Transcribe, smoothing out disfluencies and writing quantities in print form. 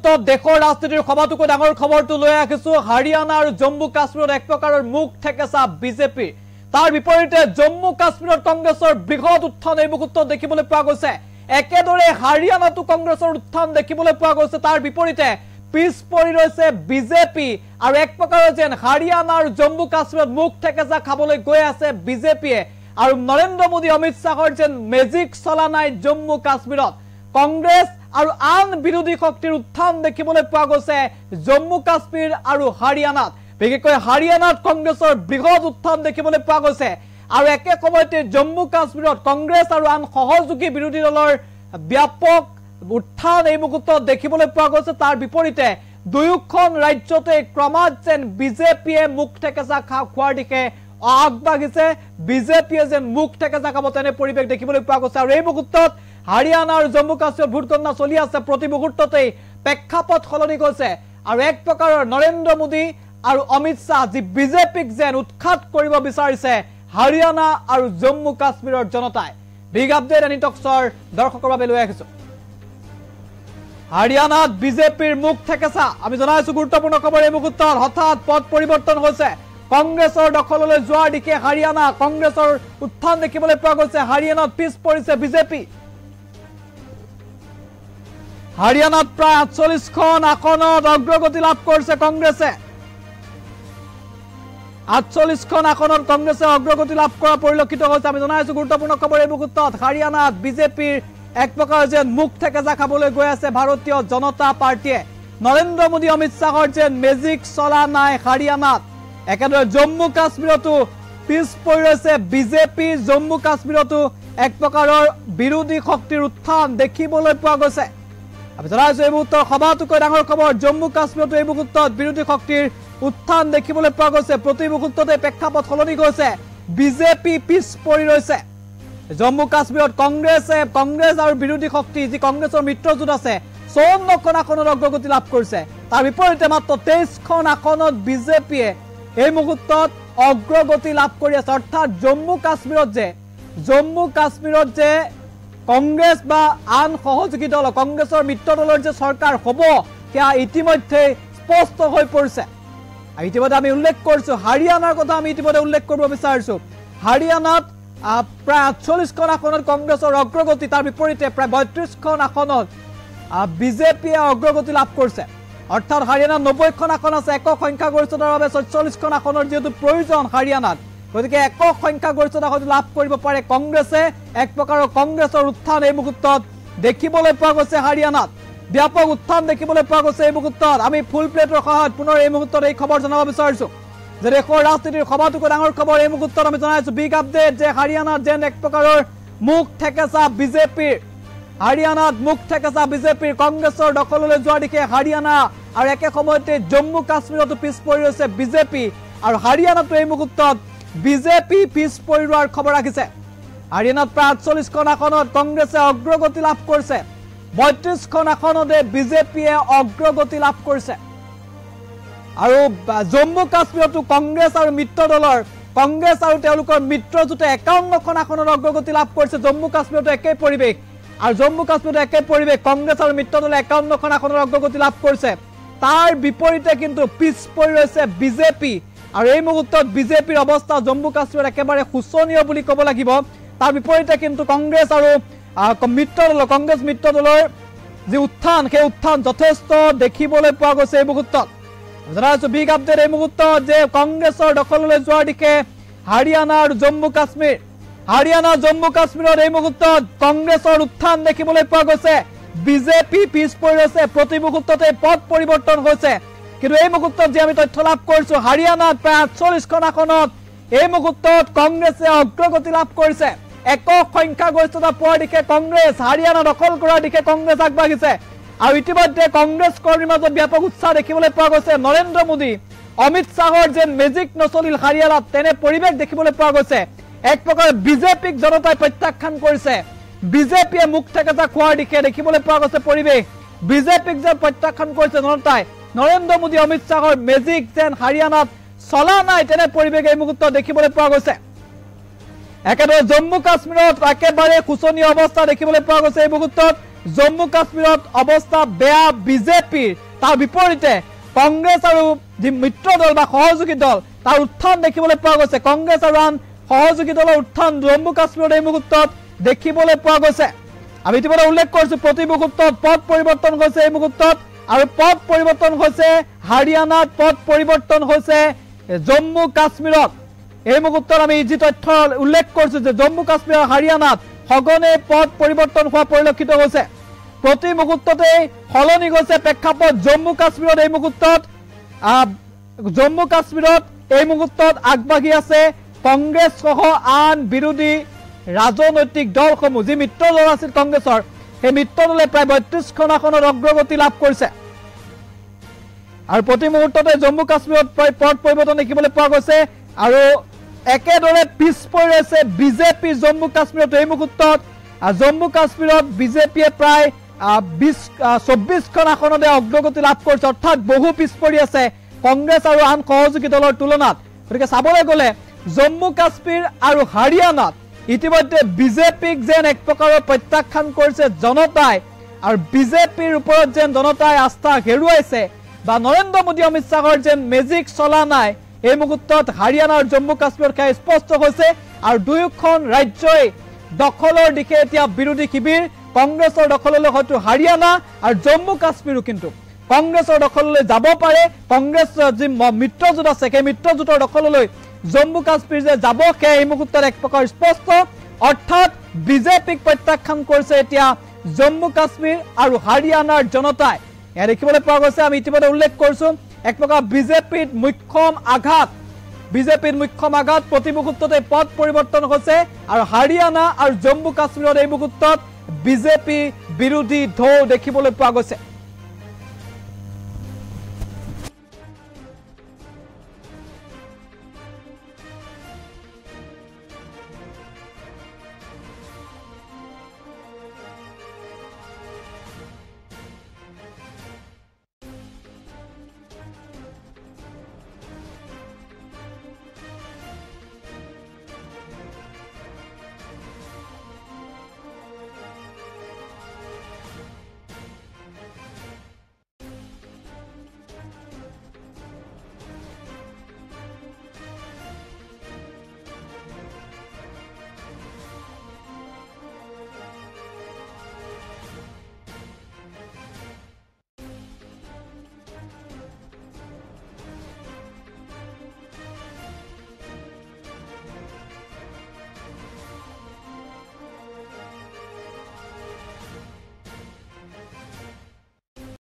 মুহূৰ্তত দেশৰ ৰাজনীতিৰ সবাতোকৈ ডাঙৰ খবৰটো লৈ আহিছো হাৰিয়ানা আৰু জম্মু কাশ্মীৰত এক প্ৰকাৰৰ মুখ ঠেকেছা বিজেপি তাৰ বিপৰীতে জম্মু কাশ্মীৰত কংগ্ৰেছৰ বৃহৎ উত্থান এই মুহূৰ্তত দেখিবলৈ পোৱা গৈছে একেদৰে হাৰিয়ানাতো কংগ্ৰেছৰ উত্থান দেখিবলৈ পোৱা গৈছে তাৰ বিপৰীতে পিছ পৰি ৰৈছে বিজেপি আৰু এক প্ৰকাৰৰ যেন হাৰিয়ানা আৰু জম্মু কাশ্মীৰত মুখ ঠেকেছা খাবলৈ গৈ আছে বিজেপিয়ে আৰু নৰেন্দ্ৰ মোদী অমিত শাহৰ যেন মেজিক চলা নাই জম্মু কাশ্মীৰত কংগ্ৰেছ আৰু আন বিৰোধী শক্তিৰ উত্থান দেখিবলৈ পোৱা গৈছে জম্মু কাশ্মীৰ আৰু হাৰিয়ানাত বিশেষকৈ হাৰিয়ানাত কংগ্ৰেছৰ বৃহৎ উত্থান দেখিবলৈ পোৱা গৈছে আৰু একে সময়তে জম্মু কাশ্মীৰত কংগ্ৰেছ আৰু আন সহযোগী বিৰোধী দলৰ ব্যাপক উত্থান এই মুহূৰ্তত দেখিবলৈ পোৱা গৈছে তাৰ বিপৰীতে দুয়োখন ৰাজ্যতে ক্ৰমাৎ যেন বিজেপিয়ে মুখ ঠেকেছা খোৱাৰ দিশে আগবাঢ়িছে বিজেপিয়ে যেন মুখ ঠেকেছা খাব তেনে পৰিৱেশ দেখিবলৈ পোৱা গৈছে আৰু এই মুহূৰ্তত হাৰিয়ানা আৰু জম্মু কাশ্মীৰ ভোট গণনা চলি আছে প্ৰতি মুহূৰ্ততেই প্ৰেক্ষাপট সলনি গৈছে আৰু এক প্ৰকাৰৰ নৰেন্দ্ৰ মোদী আৰু অমিত শাহ যি বিজেপিক যেন উৎখাত কৰিব বিচাৰিছে হাৰিয়ানা আৰু জম্মু কাশ্মীৰৰ জনতাই বিগ আপডেট এনি টক্সৰ দৰ্শকৰ বাবে লৈ আহিছো হাৰিয়ানাত বিজেপিৰ মুখ ঠেকেছা আমি জনাইছো গুৰুত্বপূৰ্ণ খবৰ এই মুহূৰ্তত হঠাৎ পথ পৰিৱৰ্তন হৈছে কংগ্ৰেছৰ দখললৈ যোৱাৰ দিশে হাৰিয়ানা কংগ্ৰেছৰ উত্থান দেখিবলৈ পোৱা গৈছে হাৰিয়ানাত পিছ পৰিছে বিজেপি হাৰিয়ানাত প্ৰায় ৪৮খন আসনত অগ্ৰগতি লাভ কৰিছে কংগ্ৰেছে ৪৮খন আসনত কংগ্ৰেছে অগ্ৰগতি লাভ কৰা পৰিলক্ষিত হৈছে আমি জনাইছো গুৰুত্বপূৰ্ণ খবৰ এই মুহূৰ্তত হাৰিয়ানাত বিজেপিৰ এক প্ৰকাৰ যেন মুখ ঠেকেছা খাবলৈ গৈ আছে ভাৰতীয় জনতা পাৰ্টিয়ে নৰেন্দ্ৰ মোদী অমিত শাহৰ যেন মেজিক চলা নাই হাৰিয়ানাত একেদৰে জম্মু কাশ্মীৰতো পিছ পৰি ৰৈছে বিজেপি জম্মু কাশ্মীৰতো এক প্ৰকাৰৰ বিৰোধী শক্তিৰ উত্থান দেখিবলৈ পোৱা গৈছে আমি জনাইছো এই মুহূৰ্তৰ সবাতোকৈ ডাঙৰ খবৰ জম্মু কাশ্মীৰতো এই মুহূৰ্তত বিৰোধী শক্তিৰ উত্থান দেখিবলৈ পোৱা গৈছে প্ৰতি মুহূৰ্ততে প্ৰেক্ষাপট সলনি গৈছে বিজেপি পিছ পৰি ৰৈছে জম্মু কাশ্মীৰত কংগ্ৰেছ আৰু বিৰোধী শক্তি যি কংগ্ৰেছৰ মিত্ৰজোঁট আছে ৫৪খন আসনত অগ্ৰগতি লাভ কৰিছে তাৰ বিপৰীতে মাত্ৰ ২৩খন আসনত বিজেপিয়ে এই মুহূৰ্তত অগ্ৰগতি লাভ কৰি আছে অৰ্থাৎ জম্মু কাশ্মীৰত যে কংগ্ৰেছ বা আন সহযোগী দল কংগ্ৰেছৰ মিত্ৰ দলৰ যে চৰকাৰ হ'ব সেয়া ইতিমধ্যে স্পষ্ট হৈ পৰিছে ইতিমধ্যে আমি উল্লেখ কৰিছো হাৰিয়ানাৰ কথা আমি ইতিমধ্যে উল্লেখ কৰিব বিচাৰিছো হাৰিয়ানাত প্ৰায় ৪৮খন আসনত কংগ্ৰেছৰ অগ্ৰগতি তাৰ বিপৰীতে প্ৰায় ৩২খন আসনত বিজেপিয়ে অগ্ৰগতি লাভ কৰিছে অৰ্থাৎ হাৰিয়ানাত ৯০খন আসন আছে একক সংখ্যাগৰিষ্ঠতাৰ বাবে ৪৪খন আসনৰ যেহেতু প্ৰয়োজন হাৰিয়ানাত গতিকে একক সংখ্যাগৰিষ্ঠতা লাভ কৰিব পাৰে কংগ্ৰেছে এক প্ৰকাৰৰ কংগ্ৰেছৰ উত্থান এই মুহূৰ্তত দেখিবলৈ পোৱা গৈছে হাৰিয়ানাত ব্যাপক উত্থান দেখিবলৈ পোৱা গৈছে এই মুহূৰ্তত আমি ফুল প্লেটৰ সহায়ত পুনৰ এই মুহূৰ্তত এই খবৰ জনাব বিচাৰিছো যে দেশৰ ৰাজনীতিৰ সবাতোকৈ ডাঙৰ খবৰ এই মুহূৰ্তত আমি জনাইছো বিগ আপডেট যে হাৰিয়ানাত যেন এক প্ৰকাৰৰ মুখ ঠেকেছা বিজেপিৰ হাৰিয়ানাত মুখ ঠেকেছা বিজেপিৰ কংগ্ৰেছৰ দখললৈ যোৱাৰ দিশে হাৰিয়ানা আৰু একে সময়তে জম্মু কাশ্মীৰতো পিছ পৰি ৰৈছে বিজেপি আৰু হাৰিয়ানাতো এই মুহূৰ্তত বিজেপি পিছ পৰি ৰোৱাৰ খবৰ আহিছে হাৰিয়ানাত প্ৰায় ৪৮খন আসনত কংগ্ৰেছে অগ্ৰগতি লাভ কৰিছে ৩২খন আসনতে বিজেপিয়ে অগ্ৰগতি লাভ কৰিছে আৰু জম্মু কাশ্মীৰতো কংগ্ৰেছ আৰু মিত্ৰ দলৰ কংগ্ৰেছ আৰু তেওঁলোকৰ মিত্ৰজোঁটে ৫১খন আসনত অগ্ৰগতি লাভ কৰিছে জম্মু কাশ্মীৰতো একে পৰিৱেশ আৰু জম্মু কাশ্মীৰতো একে পৰিৱেশ কংগ্ৰেছ আৰু মিত্ৰ দলে ৫১খন আসনত অগ্ৰগতি লাভ কৰিছে তাৰ বিপৰীতে কিন্তু পিছ পৰি ৰৈছে বিজেপি আৰু এই মুহূৰ্তত বিজেপিৰ অৱস্থা জম্মু কাশ্মীৰত একেবাৰে শোচনীয় বুলি ক'ব লাগিব তাৰ বিপৰীতে কিন্তু কংগ্ৰেছ আৰু কংগ্ৰেছ মিত্ৰ দলৰ যি উত্থান সেই উত্থান যথেষ্ট দেখিবলৈ পোৱা গৈছে এই মুহূৰ্তত জনাইছো বিগ আপডেট এই মুহূৰ্তত যে কংগ্ৰেছৰ দখললৈ যোৱাৰ দিশে হাৰিয়ানা আৰু জম্মু কাশ্মীৰত এই মুহূৰ্তত কংগ্ৰেছৰ উত্থান দেখিবলৈ পোৱা গৈছে বিজেপি পিছ পৰি ৰৈছে প্ৰতি মুহূৰ্ততে পথ পৰিৱৰ্তন হৈছে কিন্তু এই মুহূৰ্তত যে আমি তথ্য লাভ কৰিছো হাৰিয়ানাত প্ৰায় ৪৮খন আসনত এই মুহূৰ্তত কংগ্ৰেছে অগ্ৰগতি লাভ কৰিছে একক সংখ্যাগৰিষ্ঠতা পোৱাৰ দিশে কংগ্ৰেছ হাৰিয়ানা দখল কৰাৰ দিশে কংগ্ৰেছ আগবাঢ়িছে আৰু ইতিমধ্যে কংগ্ৰেছ কৰ্মীৰ মাজত ব্যাপক উৎসাহ দেখিবলৈ পোৱা গৈছে নৰেন্দ্ৰ মোদী অমিত শাহৰ যেন মেজিক নচলিল হাৰিয়ানাত তেনে পৰিৱেশ দেখিবলৈ পোৱা গৈছে এক প্ৰকাৰ বিজেপিক জনতাই প্ৰত্যাখ্যান কৰিছে বিজেপিয়ে মুখ ঠেকেছা খোৱাৰ দিশে দেখিবলৈ পোৱা গৈছে পৰিৱেশ বিজেপিক যেন প্ৰত্যাখ্যান কৰিছে জনতাই নৰেন্দ্ৰ মোদী অমিত শাহৰ মেজিক যেন হাৰিয়ানাত চলা নাই তেনে পৰিৱেশ এই মুহূৰ্তত দেখিবলৈ পোৱা গৈছে একেদৰে জম্মু কাশ্মীৰত একেবাৰে শোচনীয় অৱস্থা দেখিবলৈ পোৱা গৈছে এই মুহূৰ্তত জম্মু কাশ্মীৰত অৱস্থা বেয়া বিজেপিৰ তাৰ বিপৰীতে কংগ্ৰেছ আৰু যি মিত্ৰ দল বা সহযোগী দল তাৰ উত্থান দেখিবলৈ পোৱা গৈছে কংগ্ৰেছ আৰু আন সহযোগী দলৰ উত্থান জম্মু কাশ্মীৰত এই মুহূৰ্তত দেখিবলৈ পোৱা গৈছে আমি ইতিমধ্যে উল্লেখ কৰিছো প্ৰতি মুহূৰ্তত পথ পৰিৱৰ্তন হৈছে এই মুহূৰ্তত আৰু পথ পৰিৱৰ্তন হৈছে হাৰিয়ানাত পথ পৰিৱৰ্তন হৈছে জম্মু কাশ্মীৰত এই মুহূৰ্তত আমি যি তথ্য উল্লেখ কৰিছো যে জম্মু কাশ্মীৰ আৰু হাৰিয়ানাত সঘনে পথ পৰিৱৰ্তন হোৱা পৰিলক্ষিত হৈছে প্ৰতি মুহূৰ্ততে সলনি হৈছে প্ৰেক্ষাপট জম্মু কাশ্মীৰত এই মুহূৰ্তত আগবাঢ়ি আছে কংগ্ৰেছ সহ আন বিৰোধী ৰাজনৈতিক দলসমূহ যি মিত্ৰ দল আছিল কংগ্ৰেছৰ সেই মিত্ৰ দলে প্ৰায় ৩২খন আসনত অগ্ৰগতি লাভ কৰিছে আৰু প্ৰতি মুহূৰ্ততে জম্মু কাশ্মীৰত প্ৰায় পথ পৰিৱৰ্তন দেখিবলৈ পোৱা গৈছে আৰু একেদৰে পিছ পৰি ৰৈছে বিজেপি জম্মু কাশ্মীৰত এই মুহূৰ্তত জম্মু কাশ্মীৰত বিজেপিয়ে প্ৰায় ২৪খন আসনতে অগ্ৰগতি লাভ কৰিছে অৰ্থাৎ বহু পিছ পৰি আছে কংগ্ৰেছ আৰু আন সহযোগী দলৰ তুলনাত গতিকে চাবলৈ গ'লে জম্মু কাশ্মীৰ আৰু হাৰিয়ানাত ইতিমধ্যে বিজেপিক যেন এক প্ৰকাৰৰ প্ৰত্যাখ্যান কৰিছে জনতাই আৰু বিজেপিৰ ওপৰত যেন জনতাই আস্থা হেৰুৱাইছে বা নৰেন্দ্ৰ মোদী অমিত শ্বাহৰ যেন মেজিক চলা নাই এই মুহূৰ্তত হাৰিয়ানা আৰু জম্মু কাশ্মীৰত স্পষ্ট হৈছে আৰু দুয়োখন ৰাজ্যই দখলৰ দিশে এতিয়া বিৰোধী শিবিৰ কংগ্ৰেছৰ দখললৈ হয়তো হাৰিয়ানা আৰু জম্মু কাশ্মীৰো কিন্তু কংগ্ৰেছৰ দখললৈ যাব পাৰে কংগ্ৰেছ যি মিত্ৰজোঁট আছে সেই মিত্ৰজোঁটৰ দখললৈ জম্মু কাশ্মীৰ যে যাব সেই এই মুহূৰ্তত এক প্ৰকাৰ স্পষ্ট অৰ্থাৎ বিজেপিক প্ৰত্যাখ্যান কৰিছে এতিয়া জম্মু কাশ্মীৰ আৰু হাৰিয়ানাৰ জনতাই এয়া দেখিবলৈ পোৱা গৈছে আমি ইতিমধ্যে উল্লেখ কৰিছো এক প্ৰকাৰ বিজেপিৰ মুখ্যম আঘাত প্ৰতি মুহূৰ্ততে পথ পৰিৱৰ্তন হৈছে আৰু হাৰিয়ানা আৰু জম্মু কাশ্মীৰত এই মুহূৰ্তত বিজেপি বিৰোধী ঢৌ দেখিবলৈ পোৱা গৈছে